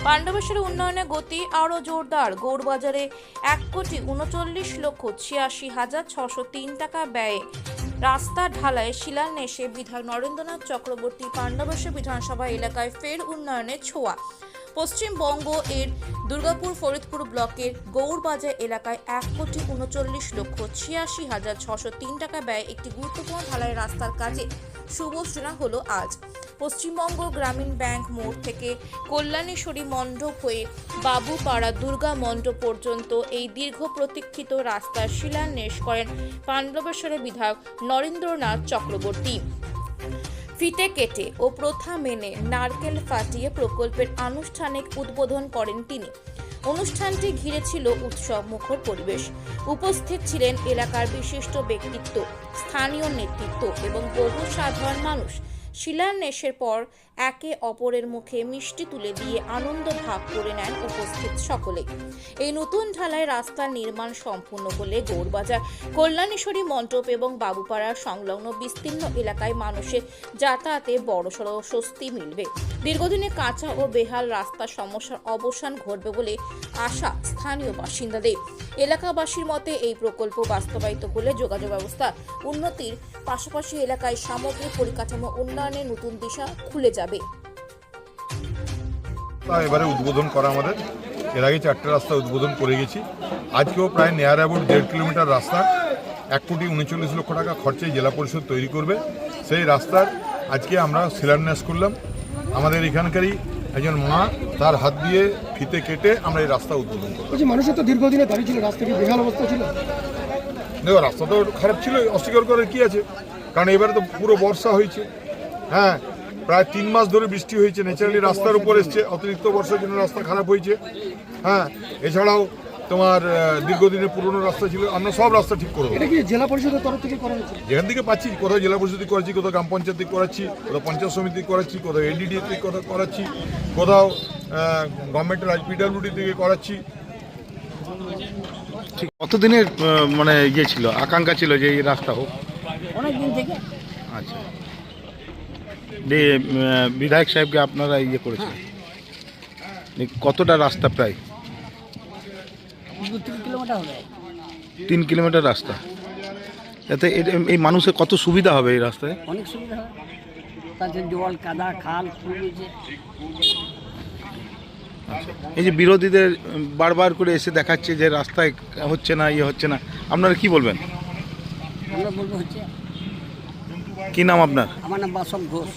পাণ্ডবেশ্বরের উন্নয়নে গতি আরও জোরদার। গৌড়বাজারে 1,39,86,603 টাকা ব্যয়ে রাস্তা ঢালাই শিলান্যাসে বিধায়ক নরেন্দ্রনাথ চক্রবর্তী। পাণ্ডবেশ্বর বিধানসভা এলাকায় ফের উন্নয়নের ছোঁয়া। পশ্চিমবঙ্গ এর দুর্গাপুর ফরিদপুর ব্লকের গৌড়বাজার এলাকায় 1,39,86,603 টাকা ব্যয়ে একটি গুরুত্বপূর্ণ ঢালাই রাস্তার কাজে শুভ সূচনা হলো আজ। পশ্চিমবঙ্গ গ্রামীণ ব্যাংক মোড় থেকে কল্যাণেশ্বরী মণ্ডপ হয়ে বাবুপাড়া দুর্গা মণ্ডপ পর্যন্ত এই দীর্ঘ প্রতীক্ষিত রাস্তার শিলান্যাস করেন পাণ্ডবেশ্বরের বিধায়ক নরেন্দ্রনাথ চক্রবর্তী। ফিতে কেটে ও প্রথা মেনে নারকেল ফাটিয়ে প্রকল্পের আনুষ্ঠানিক উদ্বোধন করেন তিনি। অনুষ্ঠানটি ঘিরে ছিল উৎসব মুখর পরিবেশ। উপস্থিত ছিলেন এলাকার বিশিষ্ট ব্যক্তিত্ব, স্থানীয় নেতৃত্ব এবং বহু সাধারণ মানুষ। শিলান্যাসের পর একে অপরের মুখে মিষ্টি তুলে দিয়ে আনন্দ ভাগ করে নেন উপস্থিত সকলে। এই নতুন ঢালাই রাস্তার নির্মাণ সম্পূর্ণ হলে গৌড়বাজার কল্যাণেশ্বরী মণ্ডপ এবং বাবুপাড়ার সংলগ্ন বিস্তীর্ণ এলাকায় মানুষের যাতায়াতে বড়সড় স্বস্তি মিলবে। দীর্ঘদিনে কাঁচা ও বেহাল রাস্তার সমস্যার অবসান ঘটবে বলে আশা স্থানীয় বাসিন্দাদের। এলাকাবাসীর মতে এই প্রকল্প বাস্তবায়িত হলে যোগাযোগ ব্যবস্থা উন্নতির পাশাপাশি এলাকায় সামগ্রিক পরিকাঠামো উন্নয়নের নতুন দিশা খুলে যাবে। এবারে উদ্বোধন করা আমাদের, এর আগে 4টে রাস্তা উদ্বোধন করে গেছি। আজকেও প্রায় নিয়ার অ্যাবাউট 1.5 কিলোমিটার রাস্তা 1,39,00,000 টাকা খরচে জেলা পরিষদ তৈরি করবে। সেই রাস্তার আজকে আমরা শিলান্যাস করলাম। আমাদের এখানকারই একজন মা তার হাত দিয়ে ফিতে কেটে আমরা এই রাস্তা উদ্বোধন করলাম। মানুষের তো দীর্ঘদিনে দাঁড়িয়ে ছিল, রাস্তা কি বেহাল অবস্থা ছিল? দেখো, রাস্তা তো খারাপ ছিল, অস্বীকার করার কি আছে, কারণ এবারে তো পুরো বর্ষা হয়েছে। হ্যাঁ, প্রায় 3 মাস ধরে বৃষ্টি হয়েছে, ন্যাচারালি রাস্তার উপর এসছে, অতিরিক্ত বর্ষার জন্য রাস্তা খারাপ হয়েছে। হ্যাঁ, এছাড়াও তোমার দীর্ঘদিনের পুরনো রাস্তা ছিল, আমরা সব রাস্তা ঠিক করবো। এটা কি জেলা পরিষদের তরফ থেকে করা হয়েছে? যেখান থেকে পাচ্ছি, কোথাও জেলা পরিষদ করাচ্ছি, কোথাও গ্রাম পঞ্চায়েত করাচ্ছি, কোথাও পঞ্চায়েত সমিতি করাচ্ছি, কোথাও এলডিডি থেকে করাচ্ছি, কোথাও গভর্নমেন্টের পিডব্লিউডি থেকে করাচ্ছি। ঠিক কতদিনের মানে ইয়ে ছিল, আকাঙ্ক্ষা ছিল যে এই রাস্তা হোক? অনেক দিন থেকে। আচ্ছা, বিধায়ক সাহেবকে আপনারা ইয়ে করেছেন, কতটা রাস্তা? প্রায় 2-3 কিলোমিটার হবে। 3 কিলোমিটার রাস্তা। এতে এই মানুষের কত সুবিধা হবে এই রাস্তায়? অনেক সুবিধা হবে, তাতে জল কাদা খাল খুঁড়েছে। এই যে বিরোধীদের বারবার করে এসে দেখাচ্ছে যে রাস্তায় হচ্ছে না, ইয়ে হচ্ছে না, আপনারা কি বলবেন? আমরা বলবো হচ্ছে। কি নাম আপনার? আমার নাম বাসব ঘোষ।